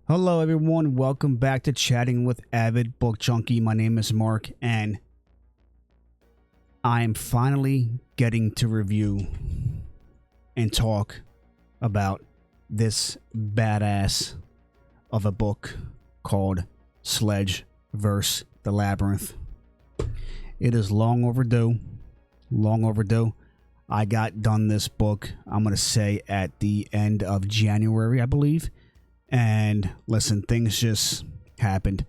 Hello everyone, welcome back to Chatting with Avid Book Junkie. My name is Mark and I am finally getting to review and talk about this badass of a book called Sledge vs. The Labyrinth. It is long overdue. I got done this book, I'm going to say at the end of January, I believe. And listen, things just happened.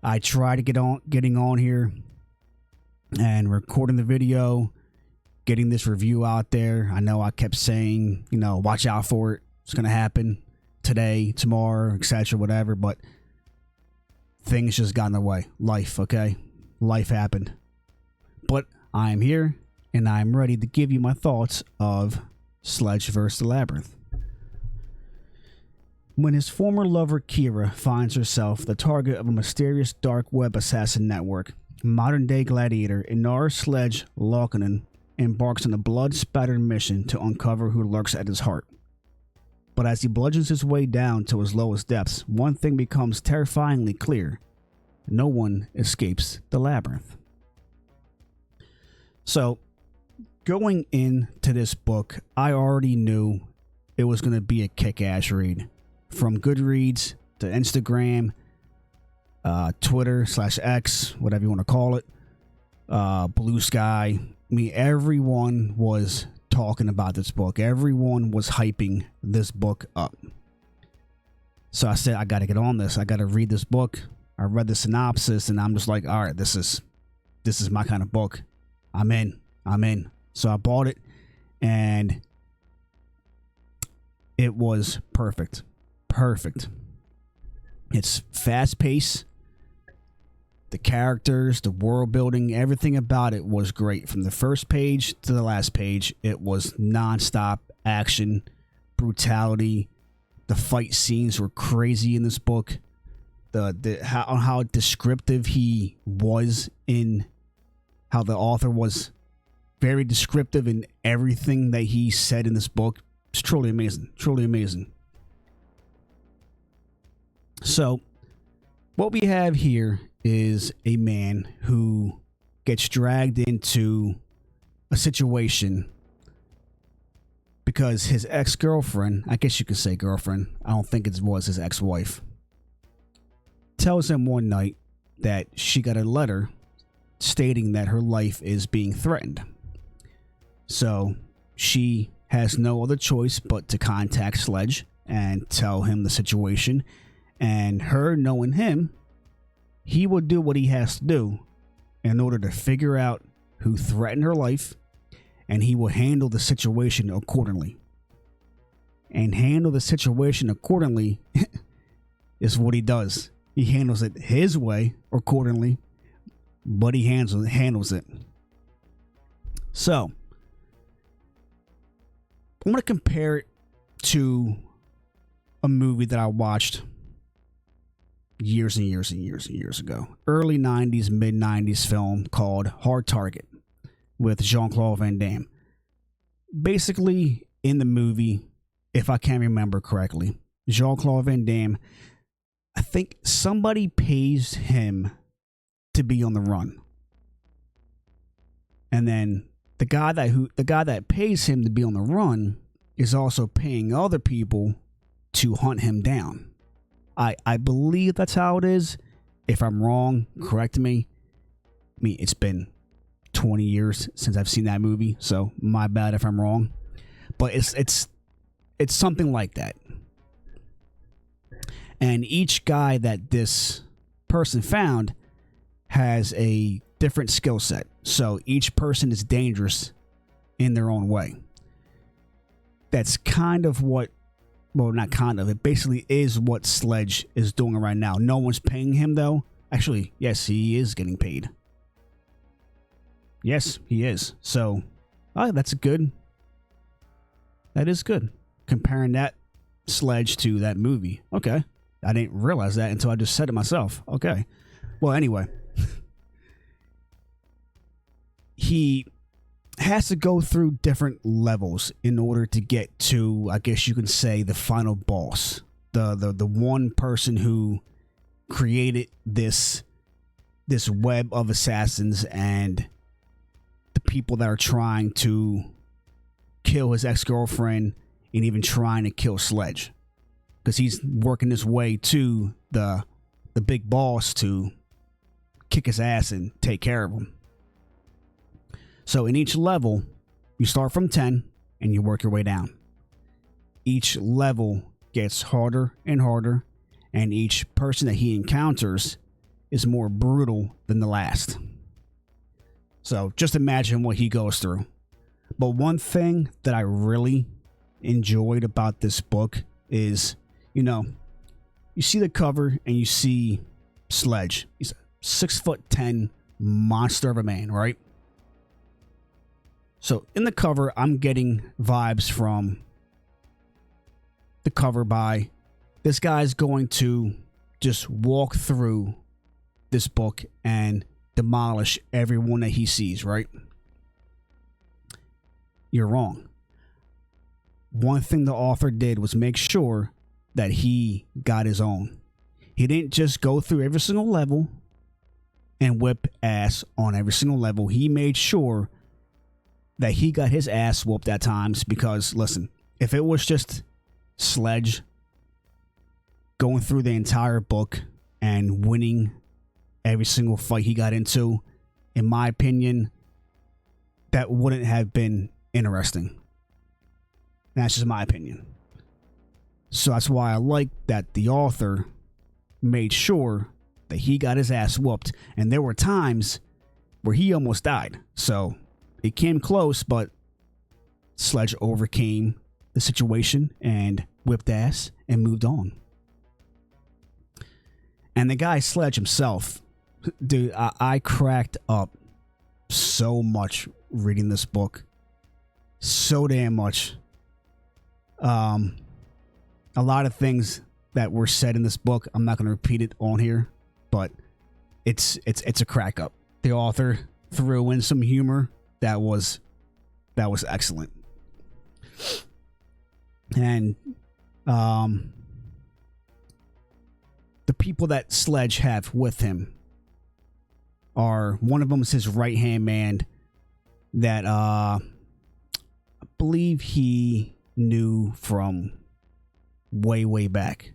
I tried to getting on here and recording the video, getting this review out there. I know I kept saying, watch out for it. It's going to happen today, tomorrow, etc., whatever, but things just got in the way. Life, okay? Life happened. But I am here and I'm ready to give you my thoughts of Sledge vs. The Labyrinth. When his former lover Kira finds herself the target of a mysterious dark web assassin network, modern-day gladiator Inar Sledge Laukkanen embarks on a blood-spattered mission to uncover who lurks at his heart. But as he bludgeons his way down to his lowest depths, one thing becomes terrifyingly clear. No one escapes the labyrinth. So, going into this book, I already knew it was going to be a kick-ass read. From Goodreads to Instagram, Twitter /X, whatever you want to call it, Blue Sky. Everyone was talking about this book. Everyone was hyping this book up. So I said, I got to get on this. I got to read this book. I read the synopsis, and I'm just like, all right, this is my kind of book. I'm in. So I bought it, and it was perfect. It's fast paced. The characters, the world building, everything about it was great. From the first page to the last page, it was nonstop action, brutality. The fight scenes were crazy in this book. How descriptive he was in how the author was very descriptive in everything that he said in this book. It's truly amazing. So, what we have here is a man who gets dragged into a situation because his ex-girlfriend, I guess you could say girlfriend, I don't think it was his ex-wife, tells him one night that she got a letter stating that her life is being threatened. So, she has no other choice but to contact Sledge and tell him the situation. And her knowing him, he will do what he has to do in order to figure out who threatened her life, and he will handle the situation accordingly. And handle the situation accordingly is what he does. He handles it his way accordingly, but he handles it. So, I'm going to compare it to a movie that I watched years ago. Early 90s, mid 90s film called Hard Target with Jean-Claude Van Damme. Basically, in the movie, if I can remember correctly, Jean-Claude Van Damme, I think somebody pays him to be on the run. And then the guy that pays him to be on the run is also paying other people to hunt him down. I believe that's how it is. If I'm wrong, correct me. It's been 20 years since I've seen that movie, so my bad if I'm wrong. But it's something like that. And each guy that this person found has a different skill set. So each person is dangerous in their own way. That's kind of what, well, not kind of, it basically is what Sledge is doing right now. No one's paying him, though. Actually, yes, he is getting paid. Yes, he is. So, that's good. That is good. Comparing that Sledge to that movie. Okay. I didn't realize that until I just said it myself. Okay. Well, anyway. He has to go through different levels in order to get to, I guess you can say, the final boss the one person who created this web of assassins and the people that are trying to kill his ex-girlfriend and even trying to kill Sledge, because he's working his way to the big boss to kick his ass and take care of him. So in each level, you start from 10 and you work your way down. Each level gets harder and harder, and each person that he encounters is more brutal than the last. So just imagine what he goes through. But one thing that I really enjoyed about this book is, you see the cover and you see Sledge. He's a 6'10" monster of a man, right? So in the cover, I'm getting vibes from the cover by this guy's going to just walk through this book and demolish everyone that he sees, right? You're wrong. One thing the author did was make sure that he got his own. He didn't just go through every single level and whip ass on every single level. He made sure that he got his ass whooped at times, because, listen, if it was just Sledge going through the entire book and winning every single fight he got into, in my opinion, that wouldn't have been interesting. That's just my opinion. So that's why I like that the author made sure that he got his ass whooped. And there were times where he almost died. So it came close, but Sledge overcame the situation and whipped ass and moved on. And the guy Sledge himself, dude, I cracked up so much reading this book. So damn much. A lot of things that were said in this book, I'm not going to repeat it on here, but it's a crack up. The author threw in some humor that was excellent. And the people that Sledge have with him are, one of them is his right hand man that I believe he knew from way back.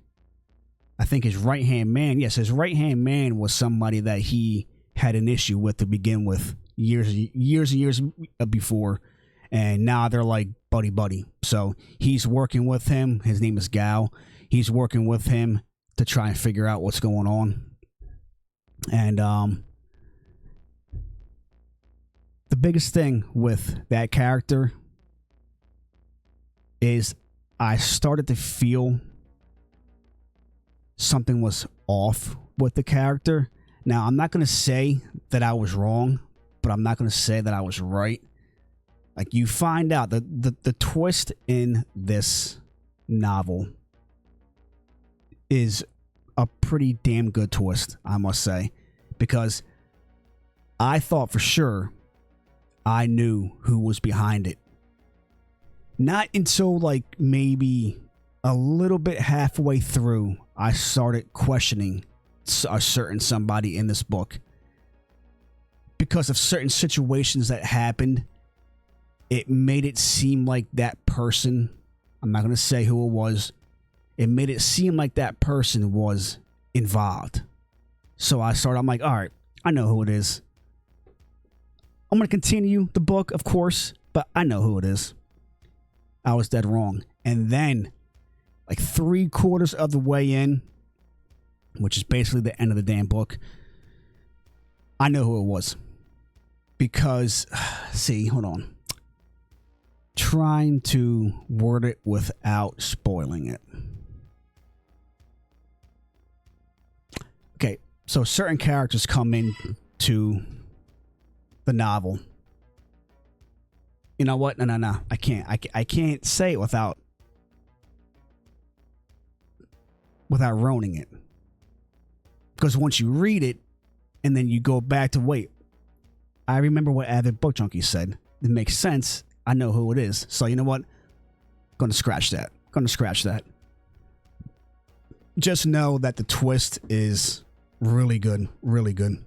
I think his right hand man, yes, his right hand man was somebody that he had an issue with to begin with years and years before, and now they're like buddy. So he's working with him. His name is Gal. He's working with him to try and figure out what's going on. And the biggest thing with that character is I started to feel something was off with the character. Now, I'm not going to say that I was wrong, but I'm not going to say that I was right. Like, you find out that the twist in this novel is a pretty damn good twist, I must say, because I thought for sure I knew who was behind it. Not until like maybe a little bit halfway through, I started questioning a certain somebody in this book. Because of certain situations that happened, it made it seem like that person, I'm not going to say who it was, it made it seem like that person was involved. So I'm like, all right, I know who it is. I'm going to continue the book, of course, but I know who it is. I was dead wrong. And then, like 3/4 of the way in, which is basically the end of the damn book, I know who it was. Because, see, hold on. Trying to word it without spoiling it. Okay, so certain characters come into the novel. You know what? No. I can't say it without ruining it. Because once you read it, and then you go back to, wait, I remember what Avid Book Junkie said. It makes sense. I know who it is. So you know what? Gonna scratch that. just know that the twist is really good. Really good.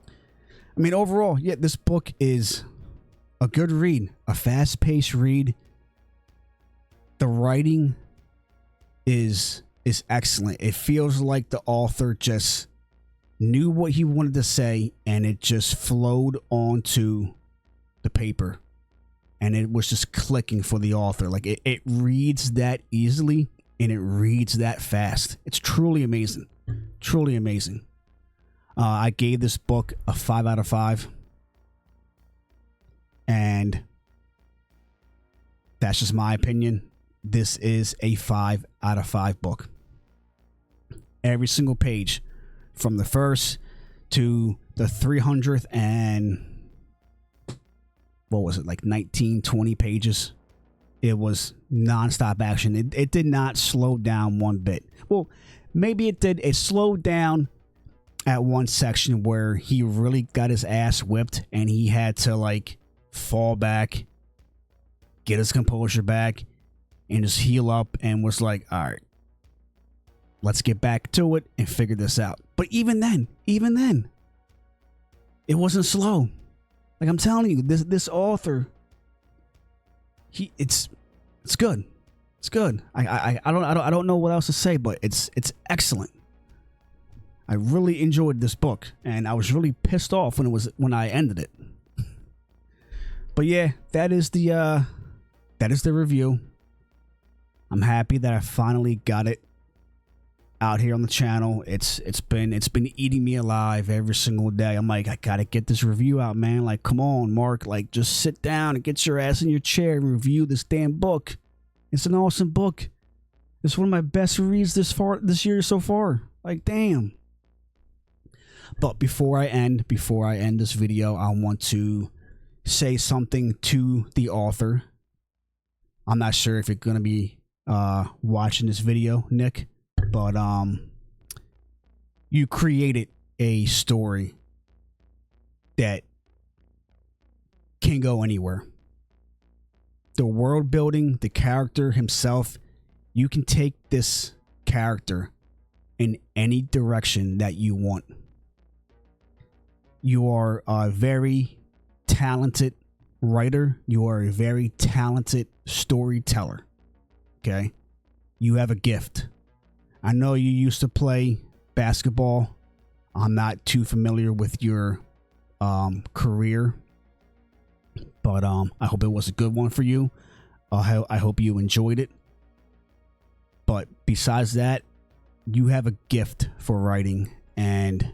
I mean, overall, yeah, this book is a good read, a fast-paced read. The writing is excellent. It feels like the author just knew what he wanted to say, and it just flowed onto the paper, and it was just clicking for the author. Like it reads that easily, and it reads that fast. It's truly amazing. Truly amazing. I gave this book a 5 out of 5. And that's just my opinion. This is a 5 out of 5 book. Every single page, from the first to the 300th and what was it, like 19, 20 pages. It was nonstop action. It did not slow down one bit. Well, maybe it did. It slowed down at one section where he really got his ass whipped and he had to like fall back, get his composure back, and just heal up, and was like, all right, let's get back to it and figure this out. But even then, it wasn't slow. Like I'm telling you, this author, it's good. It's good. I don't know what else to say, but it's excellent. I really enjoyed this book, and I was really pissed off when I ended it. But yeah, that is the review. I'm happy that I finally got it out here on the channel. It's been eating me alive every single day. I'm like, I gotta get this review out, man. Like, come on, Mark. Like, just sit down and get your ass in your chair and review this damn book. It's an awesome book. It's one of my best reads this year so far. Like, damn. But before I end this video, I want to say something to the author. I'm not sure if you're gonna be watching this video, Nick, but you created a story that can go anywhere. The world building, the character himself, you can take this character in any direction that you want. You are a very talented writer. You are a very talented storyteller. Okay? You have a gift. I know you used to play basketball. I'm not too familiar with your career, but I hope it was a good one for you. I hope you enjoyed it. But besides that, you have a gift for writing, and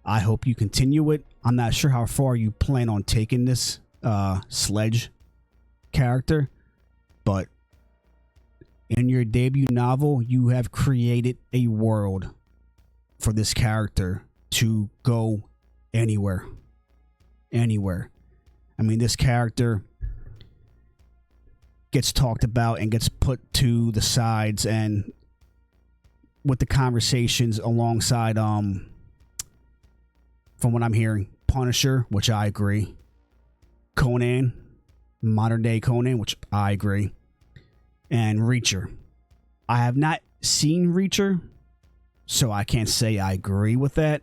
I hope you continue it. I'm not sure how far you plan on taking this Sledge character, but in your debut novel, you have created a world for this character to go anywhere. Anywhere. I mean, this character gets talked about and gets put to the sides, and with the conversations alongside, from what I'm hearing, Punisher, which I agree, Conan, modern day Conan, which I agree, and Reacher. I have not seen Reacher, so I can't say I agree with that.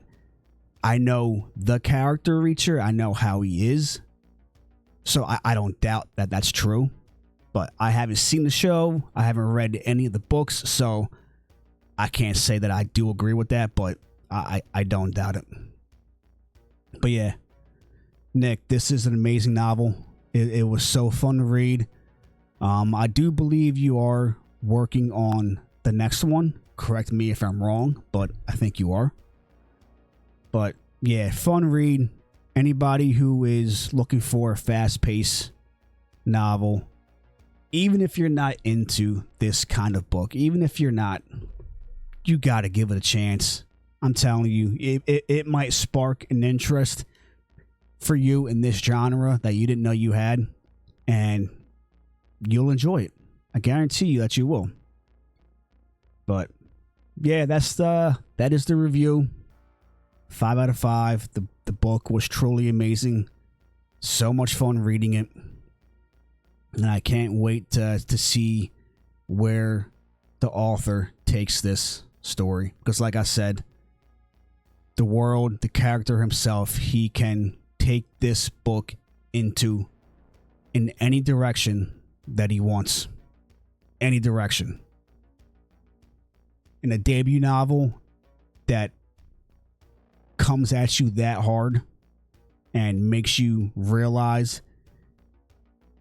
I know the character Reacher. I know how he is. So I don't doubt that that's true. But I haven't seen the show. I haven't read any of the books. So I can't say that I do agree with that. But I don't doubt it. But yeah, Nick, this is an amazing novel. It was so fun to read. I do believe you are working on the next one. Correct me if I'm wrong, but I think you are. But yeah, fun read. Anybody who is looking for a fast-paced novel, even if you're not into this kind of book, even if you're not, you got to give it a chance. I'm telling you, it might spark an interest for you in this genre that you didn't know you had, and you'll enjoy it. I guarantee you that you will. But yeah, that is the review. 5 out of 5. The book was truly amazing. So much fun reading it. And I can't wait to see where the author takes this story. Because like I said, the world, the character himself, he can take this book in any direction that he wants. Any direction. In a debut novel that comes at you that hard and makes you realize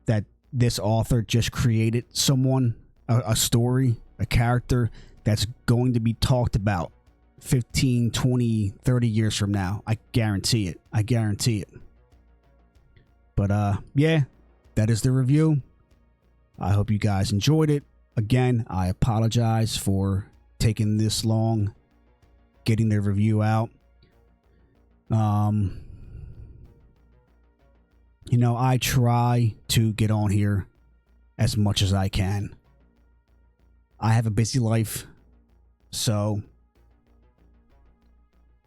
that this author just created someone, a story, a character that's going to be talked about 15, 20, 30 years from now. I guarantee it. I guarantee it. But yeah, that is the review. I hope you guys enjoyed it. Again, I apologize for taking this long getting the review out. You know, I try to get on here as much as I can. I have a busy life, so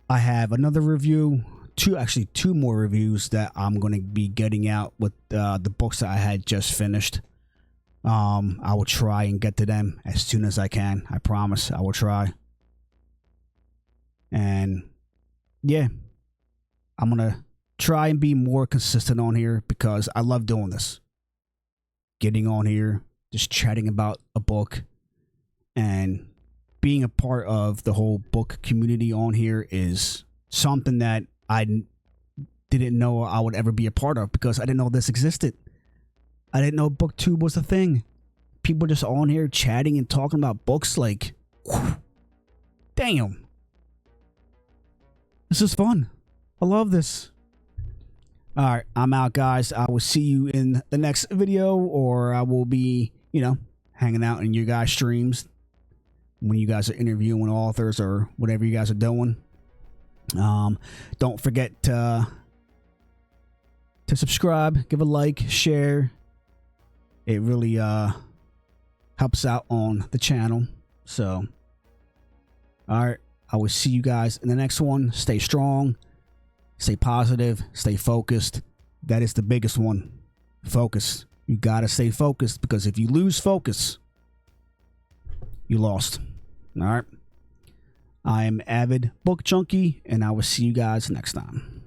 I have another review, two more reviews that I'm going to be getting out with the books that I had just finished. I will try and get to them as soon as I can. I promise I will try. And yeah, I'm going to try and be more consistent on here because I love doing this. Getting on here, just chatting about a book, and being a part of the whole book community on here is something that I didn't know I would ever be a part of because I didn't know this existed. I didn't know BookTube was a thing. People just on here chatting and talking about books like, whew, damn. This is fun. I love this. All right, I'm out, guys. I will see you in the next video, or I will be, hanging out in your guys' streams when you guys are interviewing authors or whatever you guys are doing. Don't forget to subscribe, give a like, share. It really helps out on the channel. So, all right, I will see you guys in the next one. Stay strong. Stay positive, stay focused. That is the biggest one. Focus. You gotta stay focused because if you lose focus, you lost. All right. I am Avid Book Junkie, and I will see you guys next time.